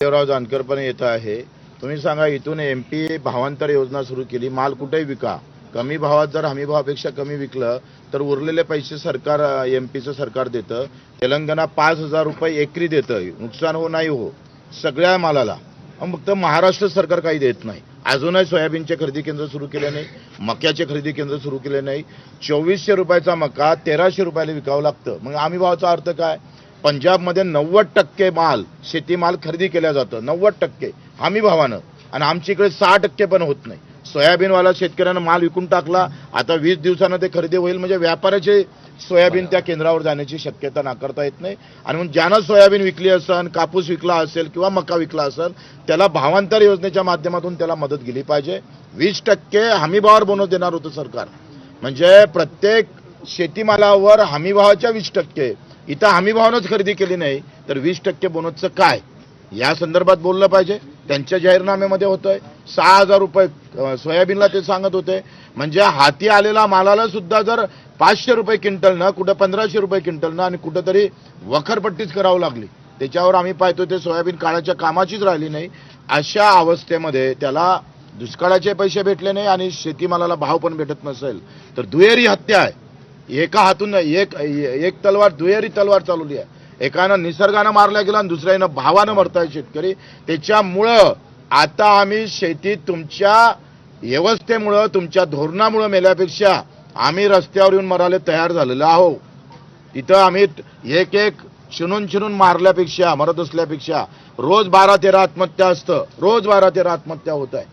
देवराव जानकर पण येत आहे. तुम्ही सांगा, इथून एमपी भावांतर योजना सुरू केली, माल कुठेही विका, कमी भावात जर हमी भावापेक्षा कमी विकलं तर उरलेले पैसे सरकार एमपीचं सरकार देतं. तेलंगणा 5,000 रुपये एकरी देतं, नुकसान हो नाही हो सगळ्या मालाला. फक्त महाराष्ट्र सरकार काही देत नाही. अजूनही सोयाबीनचे खरेदी केंद्र सुरू केले नाही, मक्याचे खरेदी केंद्र सुरू केले नाही. 2400 रुपयाचा मका 1300 रुपयाला विकावं लागतं. मग हमी भावाचा अर्थ काय? पंजाबमध्ये 90% माल शेतीमाल खरेदी केला जातं, 90% हमी भावानं, आणि आमच्या इकडे 6% पण होत नाही. सोयाबीनवाला शेतकऱ्यांना माल विकून टाकला, आता 20 दिवसानं ते खरेदी होईल, म्हणजे व्यापाऱ्याचे सोयाबीन त्या केंद्रावर जाण्याची शक्यता नाकारता येत नाही. आणि म्हणून ज्यानं सोयाबीन विकली असेल, कापूस विकला असेल किंवा मका विकला असेल, त्याला भावांतर योजनेच्या माध्यमातून त्याला मदत गेली पाहिजे. 20% हमी भावावर बोनस देणार होतं सरकार, म्हणजे प्रत्येक शेतीमालावर हमी भावाच्या 20%. इथं हमी भावानंच खरेदी केली नाही तर 20% बोनसचं काय, या संदर्भात बोललं पाहिजे. त्यांच्या जाहीरनाम्यामध्ये होतंय 6,000 रुपये सोयाबीनला ते सांगत होते. म्हणजे हाती आलेला मालाला सुद्धा जर 500 रुपये क्विंटलनं, कुठं 1500 रुपये क्विंटलनं, आणि कुठंतरी वखरपट्टीच करावं लागली. त्याच्यावर आम्ही पाहतो ते सोयाबीन काळाच्या कामाचीच राहिली नाही. अशा अवस्थेमध्ये त्याला दुष्काळाचे पैसे भेटले नाही आणि शेतीमालाला भाव पण भेटत नसेल तर दुहेरी हत्या आहे. एका हातून एक तलवार, दुहेरी तलवार चालवली आहे. एकानं निसर्गानं मारल्या गेला आणि दुसऱ्यानं भावानं मरताय शेतकरी. त्याच्यामुळं आता आम्ही शेतीत तुमच्या व्यवस्थेमुळं, तुमच्या धोरणामुळं मेल्यापेक्षा आम्ही रस्त्यावर येऊन मरायला तयार झालेलो आहो. तिथं आम्ही एक चिनून मारल्यापेक्षा, मरत असल्यापेक्षा रोज 12-13 आत्महत्या असतं, रोज 12-13 आत्महत्या होत आहे.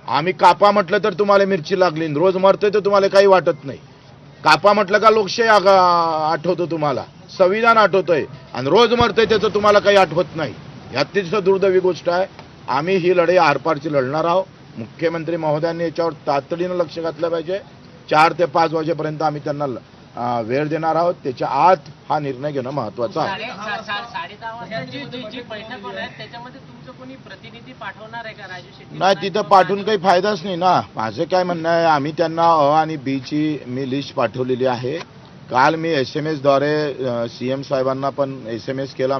आम्ही कापा म्हटलं तर तुम्हाला मिरची लागली, रोज मरतोय तर तुम्हाला काही वाटत नाही. कापा म्हटलं का लोकशाही आठवतो तुम्हाला, संविधान आठवतंय, आणि रोज मरतंय त्याचं तुम्हाला काही आठवत नाही. अतिशय दुर्दैवी गोष्ट आहे. आम्ही ही लढाई आरपारची लढणार आहोत. मुख्यमंत्री महोदयांनी याच्यावर तातडीनं लक्ष घातलं पाहिजे. 4 ते 5 वाजेपर्यंत आम्ही त्यांना वेळ देणार आहोत. त्याच्या आत हा निर्णय घेणं महत्वाचं आहे. नाही, तिथं पाठवून काही फायदाच नाही ना. माझं काय म्हणणं आहे, आम्ही त्यांना अ आणि बी ची मी लिस्ट पाठवलेली आहे. काल मी SMS द्वारे CM साहेबांना पण SMS केला.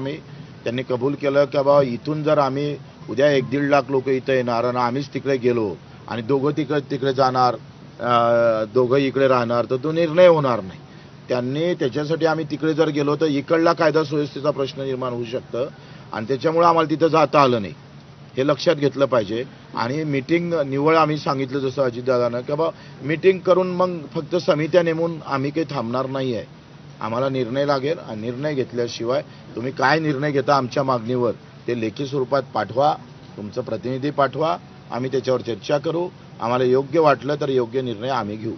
त्यांनी कबूल केलं की बाबा इथून जर आम्ही उद्या 1-1.5 लाख लोक इथं येणार आणि आम्हीच तिकडे गेलो आणि दोघं तिकडे जाणार, दोघं इकडे राहणार, तर तो निर्णय होणार नाही. त्यांनी त्याच्यासाठी आम्ही तिकडे जर गेलो तर इकडला कायदा सुव्यवस्थेचा प्रश्न निर्माण होऊ शकतं आणि त्याच्यामुळे आम्हाला तिथं जाता आलं नाही. हे लक्षात घेतलं पाहिजे. आणि मीटिंग निवळ आम्ही सांगितलं जसं अजितदादांना की बाबा मीटिंग करून मग फक्त समित्या नेमून आम्ही काही थांबणार नाही आहे. आम्हाला निर्णय लागेल आणि निर्णय घेतल्याशिवाय तुम्ही काय निर्णय घेता आमच्या मागणीवर ते लेखी स्वरूपात पाठवा, तुमचं प्रतिनिधी पाठवा, आम्ही त्याच्यावर चर्चा करू. आम्हाला योग्य वाटलं तर योग्य निर्णय आम्ही घेऊ.